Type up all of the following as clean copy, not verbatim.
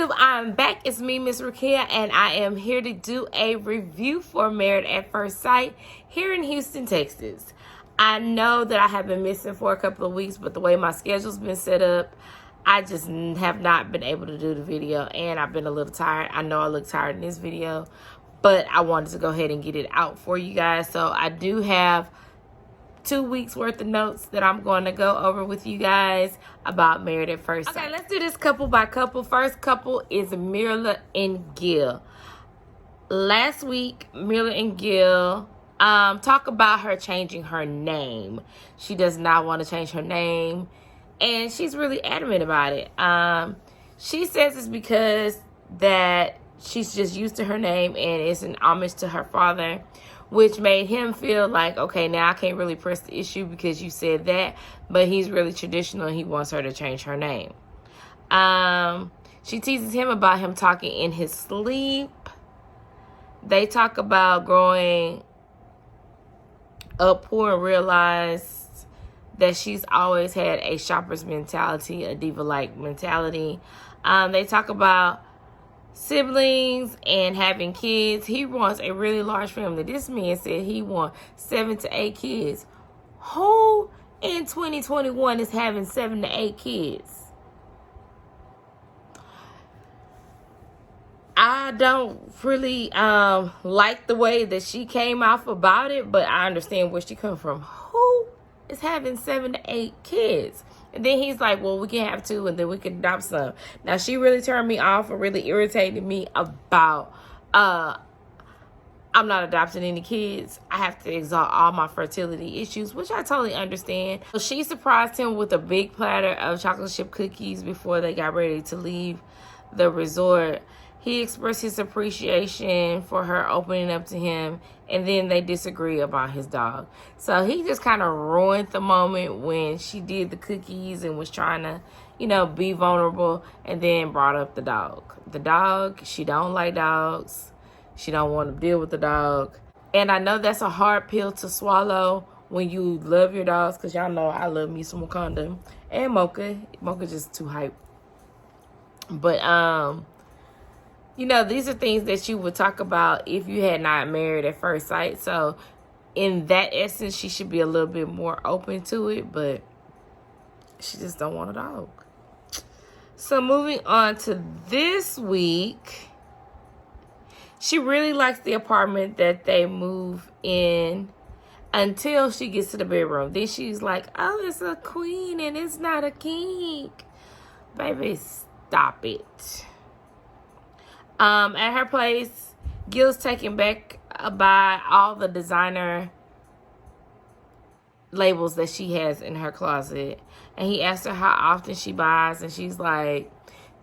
YouTube, I'm back. It's me, MizRukiya, and I am here to do a review for Married at First Sight here in Houston, Texas. I know that I have been missing for a couple of weeks, but the way my schedule's been set up, I just have not been able to do the video, and I've been a little tired. I know I look tired in this video, but I wanted to go ahead and get it out for you guys. So I do have 2 weeks worth of notes that I'm going to go over with you guys about Married at First Sight. Okay, let's do this couple by couple. First couple is Mirla and Gill. Last week, Mirla and Gill talk about her changing her name. She does not want to change her name, and she's really adamant about it. She says it's because that she's just used to her name and it's an homage to her father, which made him feel like, okay, now I can't really press the issue because you said that, but he's really traditional and he wants her to change her name. She teases him about him talking in his sleep. They talk about growing up poor and realize that she's always had a shopper's mentality, a diva-like mentality. They talk about siblings and having kids. He wants a really large family. This man said he wants 7 to 8 kids. Who in 2021 is having 7 to 8 kids? I don't really like the way that she came off about it, but I understand where she come from. Who is having 7 to 8 kids? And then he's like, well, we can have 2 and then we can adopt some. Now, she really turned me off and really irritated me about, I'm not adopting any kids. I have to exalt all my fertility issues, which I totally understand. So she surprised him with a big platter of chocolate chip cookies before they got ready to leave the resort. He expressed his appreciation for her opening up to him, and then they disagree about his dog. So he just kind of ruined the moment when she did the cookies and was trying to, you know, be vulnerable, and then brought up the dog. The dog, she don't like dogs. She don't want to deal with the dog. And I know that's a hard pill to swallow when you love your dogs, because y'all know I love me some Wakanda and Mocha. Mocha just too hype. But, you know, these are things that you would talk about if you had not married at first sight. So in that essence, she should be a little bit more open to it, but she just don't want a dog. So moving on to this week, she really likes the apartment that they move in until she gets to the bedroom. Then she's like, oh, it's a queen and it's not a king. Baby, stop it. At her place, Gil's taken back by all the designer labels that she has in her closet. And he asked her how often she buys, and she's like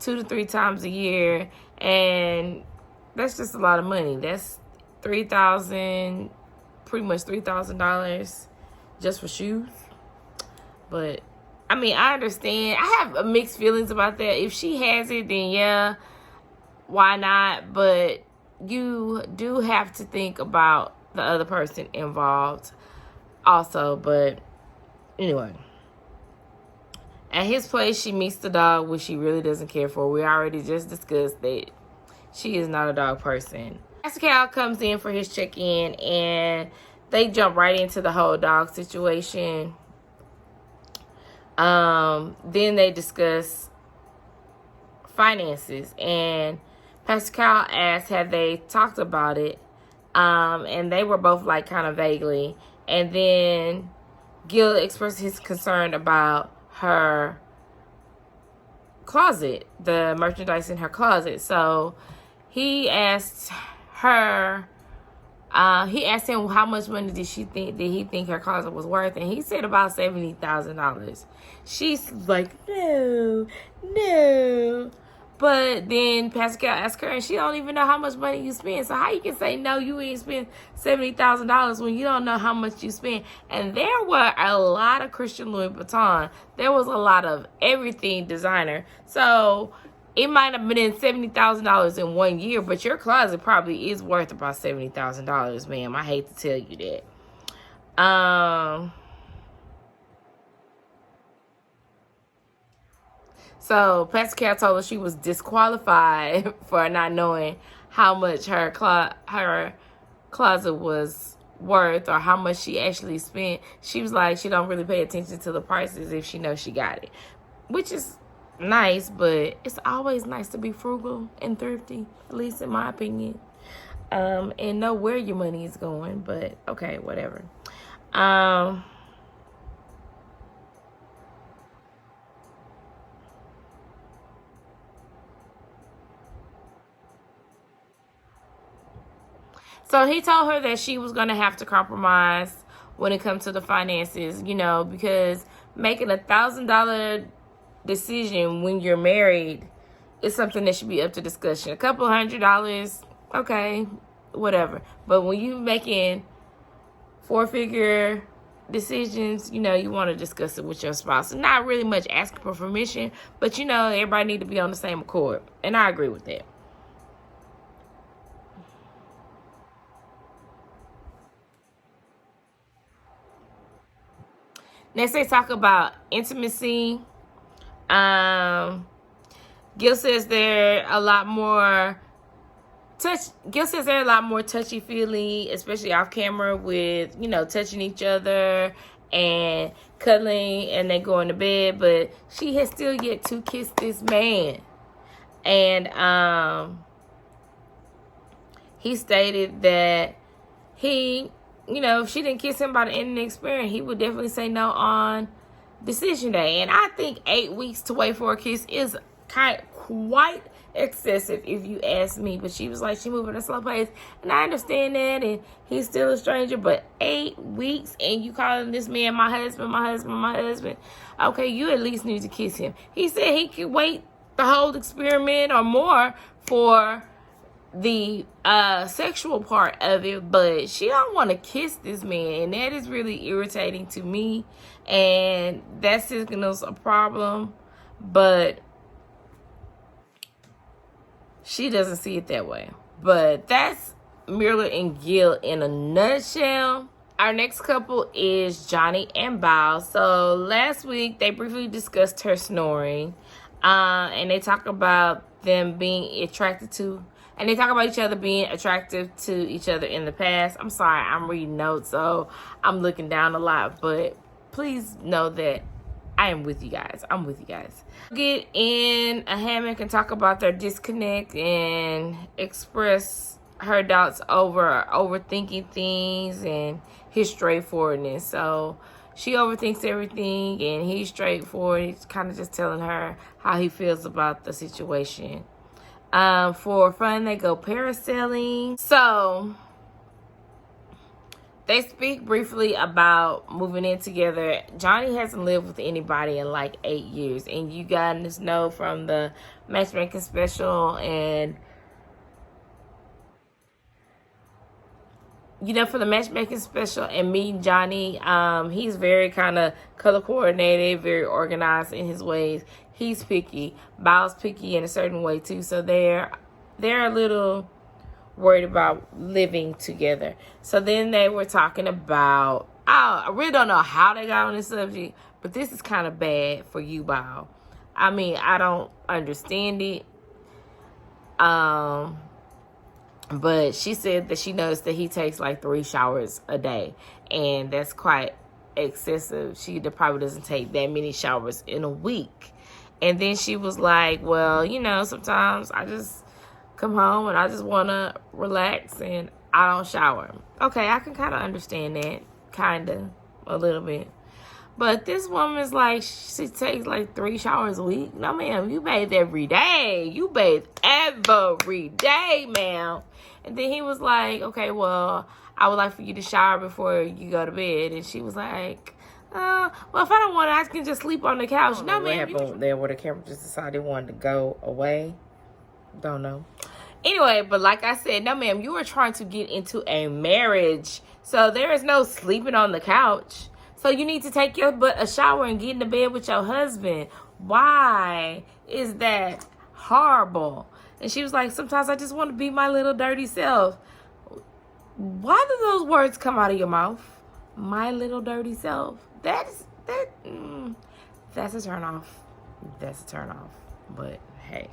2 to 3 times a year. And that's just a lot of money. That's $3,000, pretty much $3,000 just for shoes. But, I mean, I understand. I have mixed feelings about that. If she has it, then yeah, why not? But you do have to think about the other person involved also. But anyway, at his place, she meets the dog, which she really doesn't care for. We already just discussed that she is not a dog person. Pastor Cal comes in for his check-in, and they jump right into the whole dog situation. Then they discuss finances, and Pastor Cal asked, had they talked about it? And they were both like kind of vaguely. And then Gill expressed his concern about her closet, the merchandise in her closet. So he asked her, he asked him how much money did he think her closet was worth? And he said about $70,000. She's like, no. But then Pastor Cal asked her, and she don't even know how much money you spend. So how you can say, no, you ain't spend $70,000 when you don't know how much you spend? And there were a lot of Christian Louis Vuitton. There was a lot of everything designer. So it might have been $70,000 in 1 year, but your closet probably is worth about $70,000, ma'am. I hate to tell you that. So Pascal told her she was disqualified for not knowing how much her closet was worth or how much she actually spent. She was like, she don't really pay attention to the prices if she knows she got it, which is nice, but it's always nice to be frugal and thrifty, at least in my opinion, and know where your money is going. But okay, whatever. So he told her that she was going to have to compromise when it comes to the finances, you know, because making $1,000 decision when you're married is something that should be up to discussion. A couple $100, okay, whatever. But when you making four-figure decisions, you know, you want to discuss it with your spouse. Not really much asking for permission, but you know, everybody need to be on the same accord. And I agree with that. Next, they talk about intimacy. Gill says they're a lot more touchy-feely, especially off camera, with, you know, touching each other and cuddling, and they go into bed. But she has still yet to kiss this man. And he stated that he, you know, if she didn't kiss him by the end of the experience, he would definitely say no on decision day. And I think 8 weeks to wait for a kiss is quite excessive, if you ask me. But she was like, she moving at a slow pace, and I understand that, and he's still a stranger. But 8 weeks, and you calling this man my husband, my husband, my husband? Okay, you at least need to kiss him. He said he could wait the whole experiment or more for the sexual part of it, but she don't want to kiss this man, and that is really irritating to me, and that signals a problem. But she doesn't see it that way. But that's Mirla and Gill in a nutshell. Our next couple is Johnny and Bao. So last week they briefly discussed her snoring, and they talk about them being attracted to, and they talk about each other being attractive to each other in the past. I'm sorry, I'm reading notes, so I'm looking down a lot, but please know that I am with you guys. I'm with you guys. Get in a hammock and talk about their disconnect and express her doubts over overthinking things and his straightforwardness. So she overthinks everything, and he's straightforward. He's kind of just telling her how he feels about the situation. For fun, they go parasailing. So they speak briefly about moving in together. Johnny hasn't lived with anybody in like 8 years, and you guys know from the matchmaking special, and meeting Johnny, he's very kind of color coordinated, very organized in his ways. He's picky. Bao's picky in a certain way too. So they're a little worried about living together. So then they were talking about, I really don't know how they got on this subject, but this is kind of bad for you, Bao. I mean, I don't understand it. But she said that she noticed that he takes like 3 showers a day, and that's quite excessive. She probably doesn't take that many showers in a week. And then she was like, well, you know, sometimes I just come home and I just want to relax and I don't shower. Okay, I can kind of understand that, kind of, a little bit. But this woman's like, she takes like 3 showers a week. No, ma'am, you bathe every day. You bathe every day, ma'am. And then he was like, okay, well, I would like for you to shower before you go to bed. And she was like, well, if I don't want to, I can just sleep on the couch. No, ma'am. What happened there where the camera just decided they wanted to go away? Don't know. Anyway, but like I said, no, ma'am, you are trying to get into a marriage. So there is no sleeping on the couch. So you need to take your butt a shower and get into bed with your husband. Why is that horrible? And she was like, sometimes I just want to be my little dirty self. Why do those words come out of your mouth? My little dirty self. That's a turn off. that's a turn off. But hey.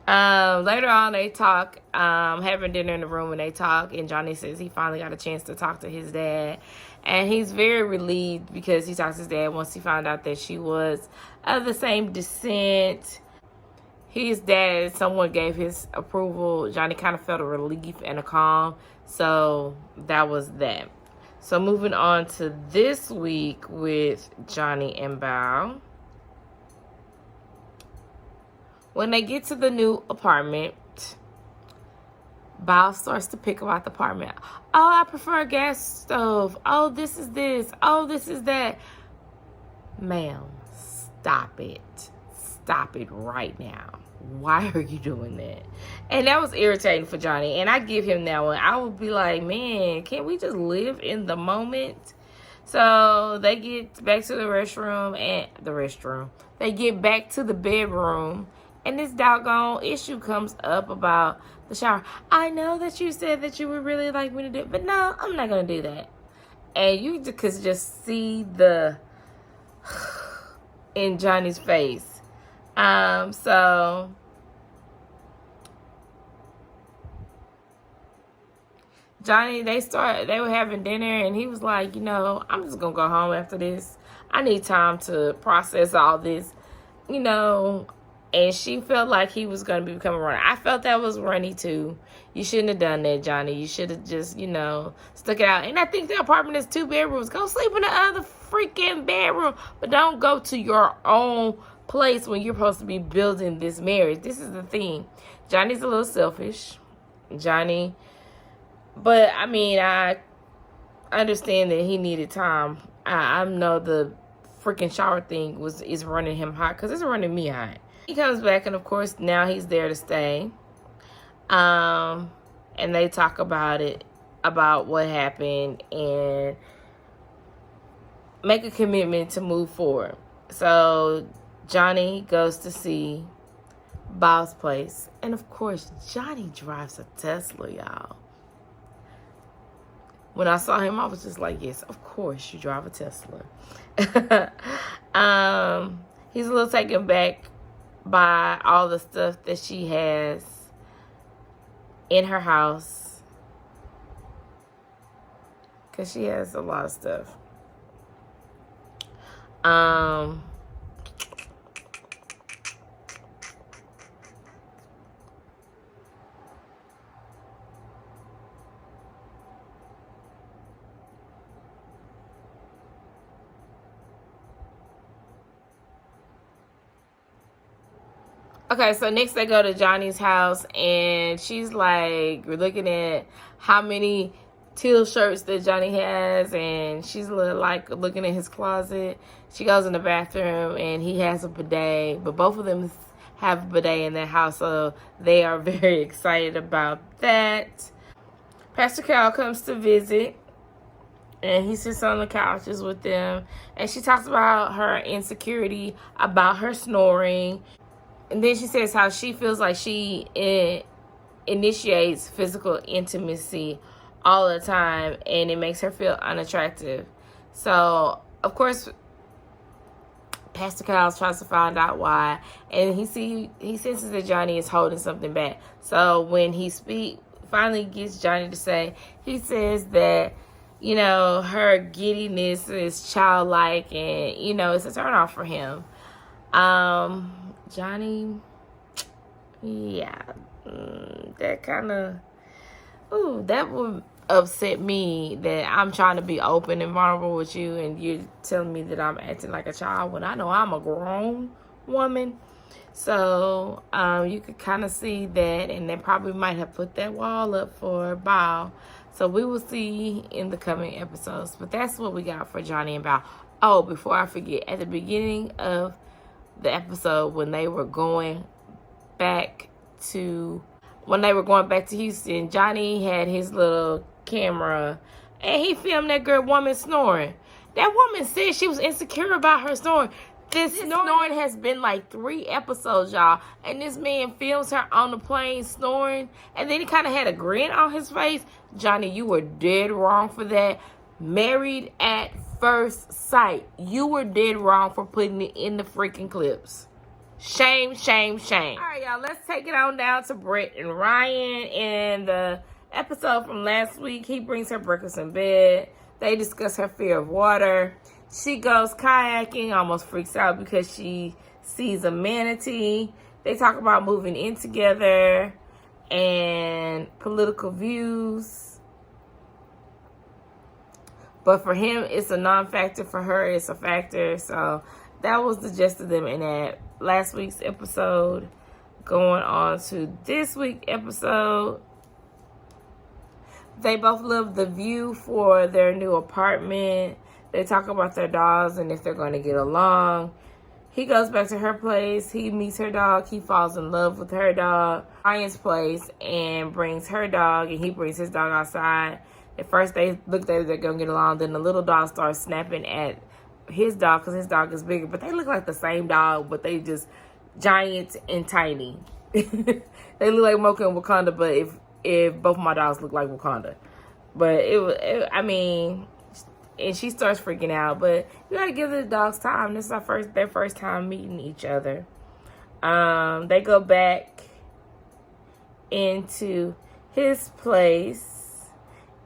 Later on, they talk, having dinner in the room, and they talk, and Johnny says he finally got a chance to talk to his dad, and he's very relieved because he talks to his dad once he found out that she was of the same descent. His dad, someone gave his approval. Johnny kind of felt a relief and a calm, so that was that. So moving on to this week with Johnny and Bao. When they get to the new apartment, Bao starts to pick about the apartment. Oh, I prefer a gas stove. Oh, this is this. Oh, this is that. Ma'am, stop it. Stop it right now. Why are you doing that? And that was irritating for Johnny. And I give him that one. I would be like, man, can't we just live in the moment? So they get back to the restroom. They get back to the bedroom. And this doggone issue comes up about the shower. I know that you said that you would really like me to do it, but no, I'm not going to do that. And you could just see the in Johnny's face. So Johnny, they were having dinner, and he was like, I'm just going to go home after this. I need time to process all this, And she felt like he was going to be becoming runner. I felt that was runny too. You shouldn't have done that, Johnny. You should have just, stuck it out. And I think the apartment is 2 bedrooms. Go sleep in the other freaking bedroom. But don't go to your own place when you're supposed to be building this marriage. This is the thing. Johnny's a little selfish. But, I understand that he needed time. I know the freaking shower thing is running him hot because it's running me hot. He comes back, and of course, now he's there to stay. And they talk about what happened, and make a commitment to move forward. So Johnny goes to see Bao's place. And of course, Johnny drives a Tesla, y'all. When I saw him, I was just like, yes, of course you drive a Tesla. He's a little taken back by all the stuff that she has in her house, because she has a lot of stuff. Okay, so next they go to Johnny's house, and she's like, we're looking at how many teal shirts that Johnny has, and she's like looking at his closet. She goes in the bathroom, and he has a bidet, but both of them have a bidet in their house, so they are very excited about that. Pastor Carol comes to visit, and he sits on the couches with them, and she talks about her insecurity, about her snoring. And then she says how she feels like she initiates physical intimacy all the time, and it makes her feel unattractive. So, of course, Pastor Kyles tries to find out why, and he senses that Johnny is holding something back. So when he finally gets Johnny to say, he says that, her giddiness is childlike, and, it's a turnoff for him. Johnny, yeah, that kind of, that would upset me, that I'm trying to be open and vulnerable with you, and you're telling me that I'm acting like a child when I know I'm a grown woman. So, you could kind of see that, and they probably might have put that wall up for Bao. So we will see in the coming episodes. But that's what we got for Johnny and Bao. Oh, before I forget, at the beginning of the episode, when they were going back to Houston, Johnny had his little camera, and he filmed that woman snoring. That woman said she was insecure about her snoring. This snoring has been like 3 episodes, y'all, and this man films her on the plane snoring, and then he kind of had a grin on his face. Johnny, you were dead wrong for that. Married at first sight. You were dead wrong for putting it in the freaking clips. Shame, shame, shame. All right, y'all, let's take it on down to Bret and Ryan. In the episode from last week, he brings her breakfast in bed. They discuss her fear of water. She goes kayaking, almost freaks out because she sees a manatee. They talk about moving in together and political views. But for him, it's a non-factor. For her, it's a factor. So that was the gist of them in that last week's episode. Going on to this week's episode. They both love the view for their new apartment. They talk about their dogs and if they're going to get along. He goes back to her place. He meets her dog. He falls in love with her dog. Ryan's place and brings her dog, and he brings his dog outside. At first, they looked at it, they're going to get along. Then the little dog starts snapping at his dog because his dog is bigger. But they look like the same dog, but they just giant and tiny. They look like Mocha and Wakanda, but if both of my dogs look like Wakanda. But I mean, and she starts freaking out. But you gotta give the dogs time. This is their first time meeting each other. They go back into his place,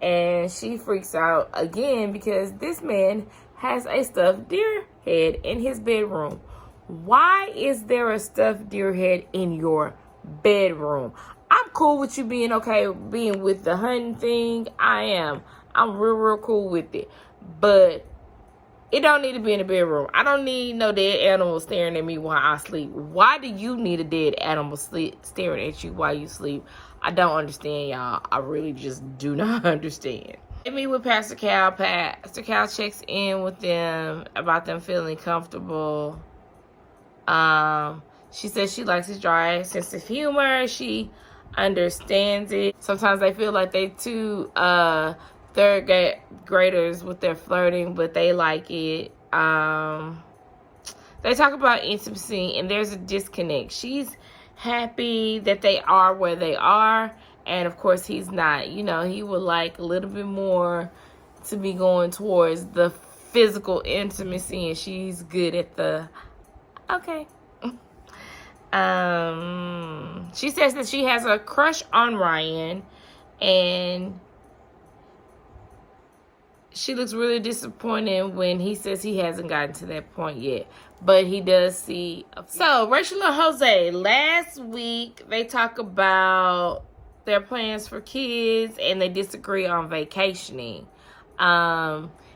and she freaks out again because this man has a stuffed deer head in his bedroom. Why is there a stuffed deer head in your bedroom? I'm cool with you being with the hunting thing. I'm real cool with it. But it don't need to be in the bedroom. I don't need no dead animal staring at me while I sleep. Why do you need a dead animal staring at you while you sleep? I don't understand, y'all. I really just do not understand. They meet with Pastor Cal. Pastor Cal checks in with them about them feeling comfortable. She says she likes his dry sense of humor. She understands it. Sometimes they feel like they too third graders with their flirting, but they like it. They talk about intimacy, and there's a disconnect. She's happy that they are where they are, and of course he's not. You know, he would like a little bit more to be going towards the physical intimacy, and she's good at the okay. She says that she has a crush on Ryan, and she looks really disappointed when he says he hasn't gotten to that point yet. But he does see. So, Rachel and Jose, last week, they talk about their plans for kids, and they disagree on vacationing.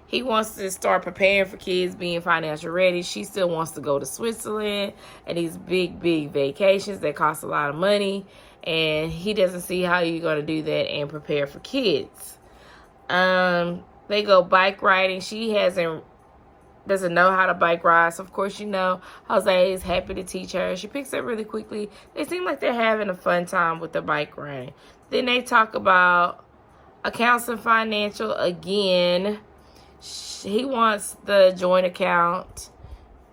He wants to start preparing for kids, being financially ready. She still wants to go to Switzerland and these big, big vacations that cost a lot of money. And he doesn't see how you're going to do that and prepare for kids. They go bike riding. She doesn't know how to bike ride. So, of course, you know, Jose is happy to teach her. She picks up really quickly. They seem like they're having a fun time with the bike riding. Then they talk about accounts and financial again. He wants the joint account.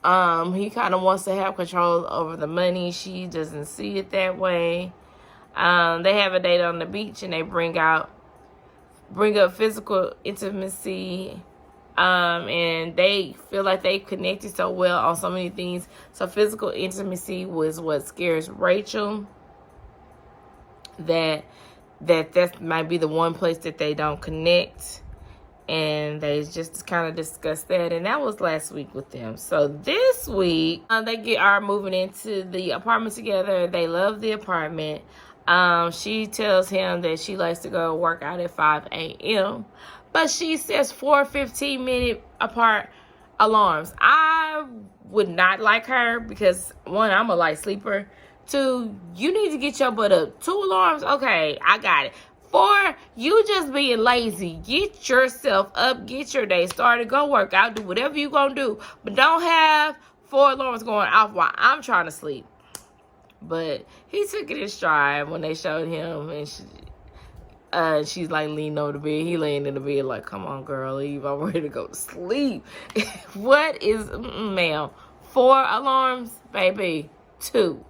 He kind of wants to have control over the money. She doesn't see it that way. They have a date on the beach, and they bring up physical intimacy. And they feel like they connected so well on so many things. So physical intimacy was what scares Rachel. That might be the one place that they don't connect. And they just kind of discussed that. And that was last week with them. So this week, they are moving into the apartment together. They love the apartment. She tells him that she likes to go work out at 5 a.m. But she says 4 15-minute apart alarms. I would not like her because, one, I'm a light sleeper. Two, you need to get your butt up. 2 alarms? Okay, I got it. 4, you just being lazy. Get yourself up. Get your day started. Go work out. Do whatever you're going to do. But don't have 4 alarms going off while I'm trying to sleep. But he took it in stride when they showed him. And she's like leaning over the bed. He laying in the bed like, come on, girl, leave. I'm ready to go to sleep. What is, ma'am? 4 alarms? Baby, 2.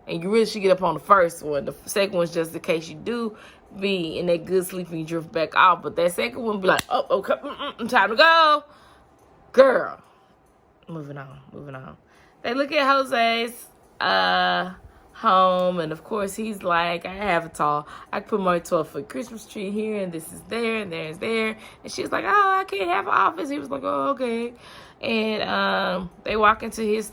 And you really should get up on the first one. The second one's just in case you do be in that good sleep and you drift back off. But that second one be like, oh, okay, time to go. Girl. Moving on. They look at Jose's home, and of course he's like, I have a tall, I can put my 12-foot Christmas tree here, and this is there, and there's there. And she's like, oh, I can't have an office. He was like, oh, okay. And they walk into his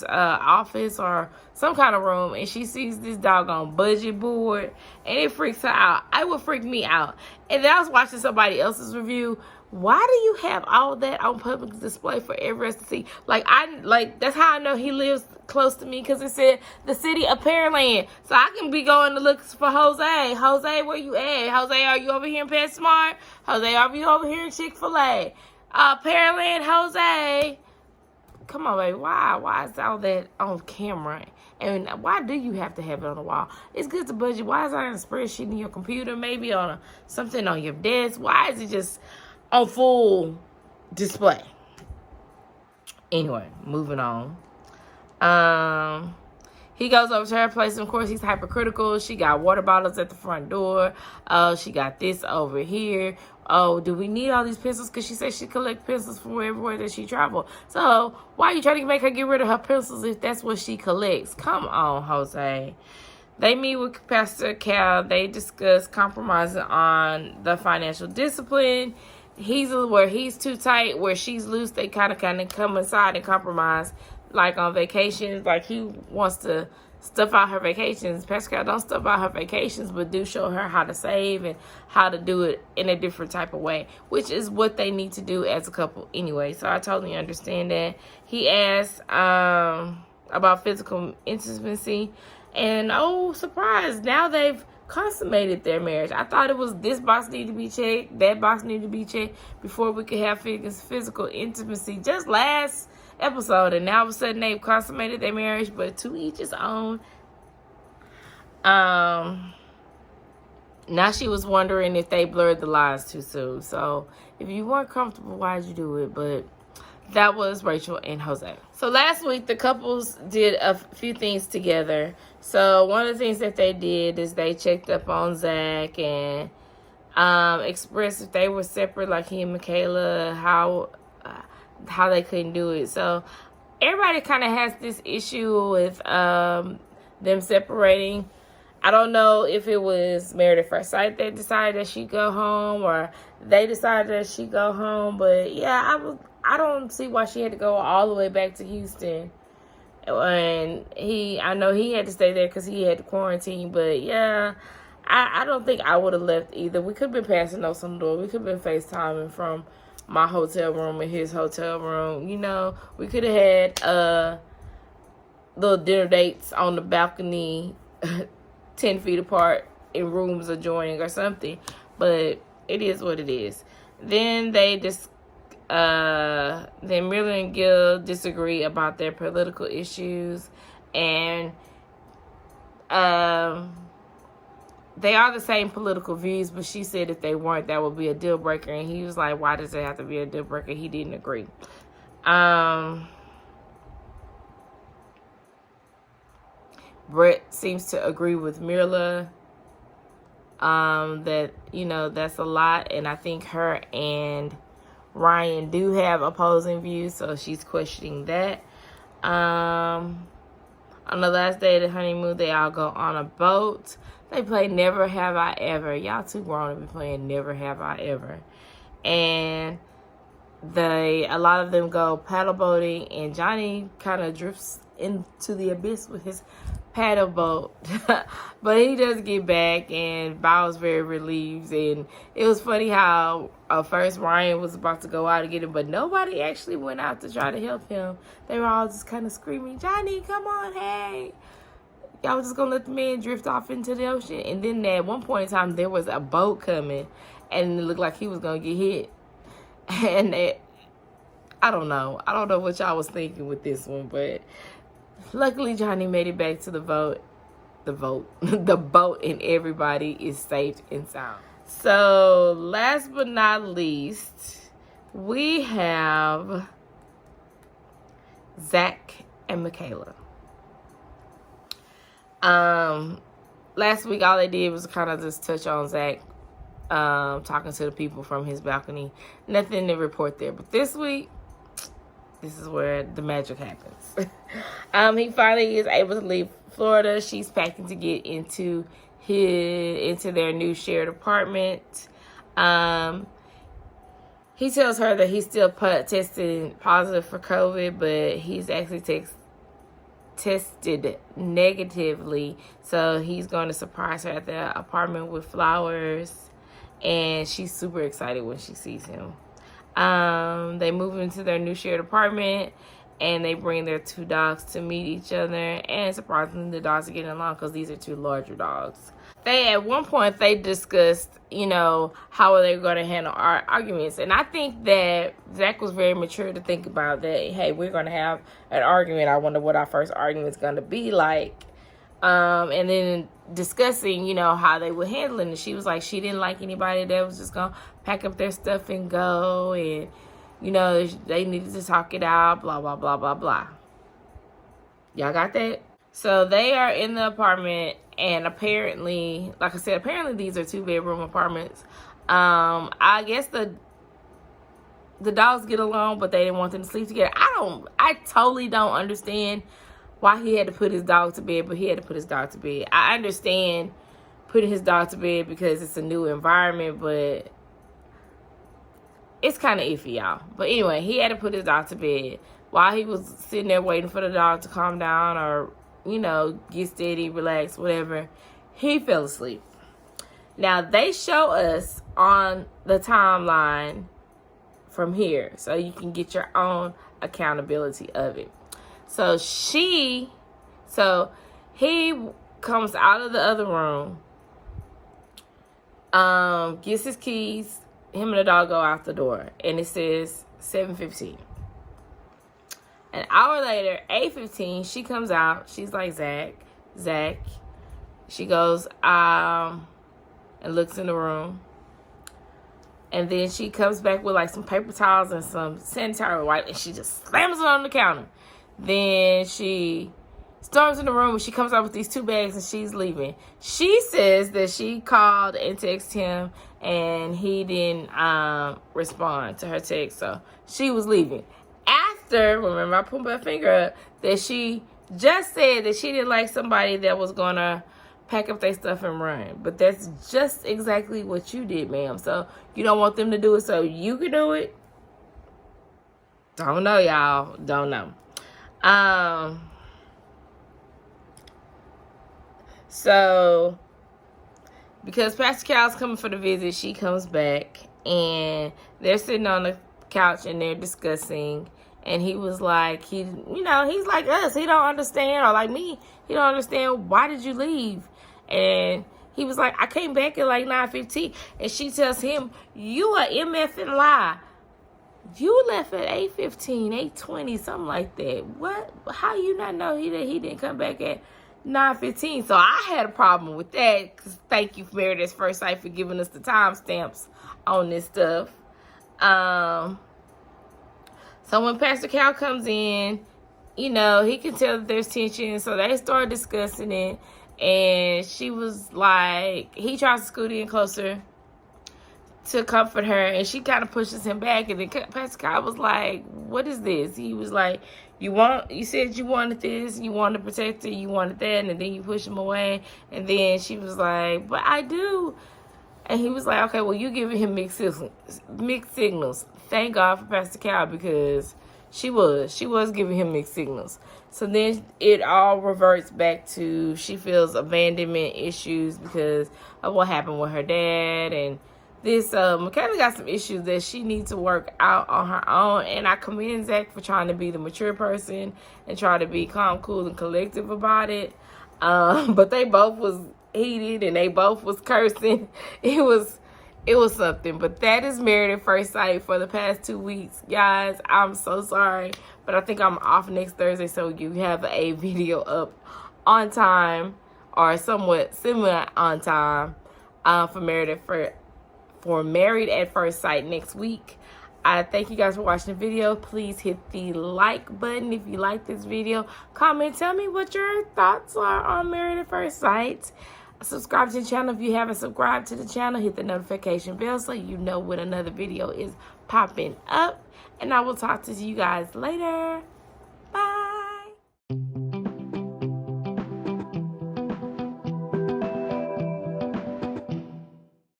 office or some kind of room, and she sees this doggone budget board, and it freaks her out. It would freak me out. And then I was watching somebody else's review. Why do you have all that on public display for everyone to see? That's how I know he lives close to me, because it said the city of Pearland. So I can be going to look for Jose. Jose, where you at? Jose, are you over here in PetSmart? Jose, are you over here in Chick-fil-A? Pearland, Jose. Come on, baby. Why is all that on camera? And why do you have to have it on the wall? It's good to budget. Why is it on a spreadsheet in your computer? Maybe on something on your desk. Why is it just on full display? Anyway, moving on. He goes over to her place, and of course he's hypercritical. She got water bottles at the front door. She got this over here. Oh, do we need all these pencils? Because she said she collect pencils from everywhere that she traveled. So why are you trying to make her get rid of her pencils if that's what she collects? Come on, Jose. They meet with Pastor Cal. They discuss compromising on the financial discipline. Where he's too tight, where she's loose. They kind of come inside and compromise. Like on vacations, like he wants to stuff out her vacations. Pascal don't stuff out her vacations, but do show her how to save and how to do it in a different type of way, which is what they need to do as a couple anyway. So I totally understand that. He asked about physical intimacy, and oh, surprise, now they've consummated their marriage. I thought it was this box needed to be checked, that box needed to be checked before we could have physical intimacy just last episode, and now all of a sudden they've consummated their marriage. But to each his own. Now she was wondering if they blurred the lines too soon. So if you weren't comfortable, why'd you do it? But that was Rachel and Jose. So last week the couples did a few things together. So one of the things that they did is they checked up on Zach and expressed if they were separate, like he and Michaela, how they couldn't do it. So everybody kind of has this issue with them separating. I don't know if it was Married at First Sight that decided that she'd go home, or they decided that she'd go home. But yeah, I don't see why she had to go all the way back to Houston. And I know he had to stay there because he had to quarantine. But yeah, I don't think I would have left either. We could have been passing notes on the door. We could have been FaceTiming from my hotel room and his hotel room. You know, we could have had little dinner dates on the balcony 10 feet apart in rooms adjoining or something. But it is what it is. Then then Mirla and Gill disagree about their political issues, and they are the same political views, but she said if they weren't, that would be a deal breaker. And he was like, why does it have to be a deal breaker? He didn't agree. Bret seems to agree with Mirla that, you know, that's a lot. And I think her and Ryan do have opposing views, so she's questioning that. On the last day of the honeymoon, they all go on a boat. They play Never Have I Ever. Y'all too grown to be playing Never Have I Ever. And a lot of them go paddle boating, and Johnny kind of drifts into the abyss with his paddle boat. But he does get back, and Bow's very relieved. And it was funny how first Ryan was about to go out and get him, but nobody actually went out to try to help him. They were all just kind of screaming, Johnny, come on, hey. Y'all was just going to let the man drift off into the ocean. And then at one point in time, there was a boat coming, and it looked like he was going to get hit. And I don't know. I don't know what y'all was thinking with this one, but luckily Johnny made it back to the boat, and everybody is safe and sound. So last but not least, we have Zach and Michaela. last week all they did was kind of just touch on Zach talking to the people from his balcony. Nothing to report there. But this week, this is where the magic happens. He finally is able to leave Florida. She's packing to get into their new shared apartment. He tells her that he's still tested positive for COVID, but he's actually tested negatively. So he's going to surprise her at the apartment with flowers, and she's super excited when she sees him. They move into their new shared apartment, and they bring their 2 dogs to meet each other. And surprisingly, the dogs are getting along because these are 2 larger dogs. At one point, they discussed, how are they going to handle our arguments. And I think that Zach was very mature to think about that. Hey, we're going to have an argument. I wonder what our first argument is going to be like. And then discussing, how they would handle it. And she was like, she didn't like anybody that was just going to pack up their stuff and go. And, they needed to talk it out, blah, blah, blah, blah, blah. Y'all got that? So they are in the apartment, and apparently, like I said, these are 2-bedroom apartments. I guess the dogs get along, but they didn't want them to sleep together. I totally don't understand why he had to put his dog to bed, but he had to put his dog to bed. I understand putting his dog to bed because it's a new environment, but it's kind of iffy, y'all. But anyway, he had to put his dog to bed while he was sitting there waiting for the dog to calm down or, get steady, relax, whatever. He fell asleep. Now, they show us on the timeline from here, so you can get your own accountability of it. So he comes out of the other room, gets his keys, him and the dog go out the door, and it says 7:15. An hour later, 8:15, she comes out. She's like, Zach. She goes and looks in the room. And then she comes back with like some paper towels and some sanitary wipe, and she just slams it on the counter. Then she storms in the room, and she comes out with these 2 bags, and she's leaving. She says that she called and texted him, and he didn't respond to her text, so she was leaving. After, remember I put my finger up, that she just said that she didn't like somebody that was going to pack up their stuff and run. But that's just exactly what you did, ma'am. So you don't want them to do it so you can do it? Don't know, y'all. Don't know. So, because Pastor Cal's coming for the visit, she comes back, and they're sitting on the couch, and they're discussing, and he was like, he's like us. He don't understand, or like me, he don't understand, why did you leave? And he was like, I came back at like 9:15, and she tells him, you a MFing lie. You left at 8:15, 8:20, something like that. What? How you not know he didn't come back at 9:15? So I had a problem with that. Cause thank you, Married at First Sight, for giving us the timestamps on this stuff. So when Pastor Cal comes in, he can tell that there's tension. So they start discussing it, and she was like, he tries to scoot in closer to comfort her, and she kind of pushes him back, and then Pastor Kyle was like, what is this? He was like, you said you wanted this, you wanted to protect her, you wanted that, and then you push him away. And then she was like, but I do. And he was like, okay, well, you giving him mixed signals. Thank God for Pastor Kyle, because she was giving him mixed signals. So then it all reverts back to, she feels abandonment issues because of what happened with her dad, and this Michaela got some issues that she needs to work out on her own. And I commend Zach for trying to be the mature person and try to be calm, cool, and collective about it. But they both was heated, and they both was cursing. It was something. But that is Married at First Sight for the past 2 weeks. Guys, I'm so sorry, but I think I'm off next Thursday, so you have a video up on time, or somewhat similar on time, for Married at First Sight next week. I thank you guys for watching the video. Please hit the like button if you like this video. Comment, tell me what your thoughts are on Married at First Sight. Subscribe to the channel if you haven't subscribed to the channel. Hit the notification bell so you know when another video is popping up. And I will talk to you guys later.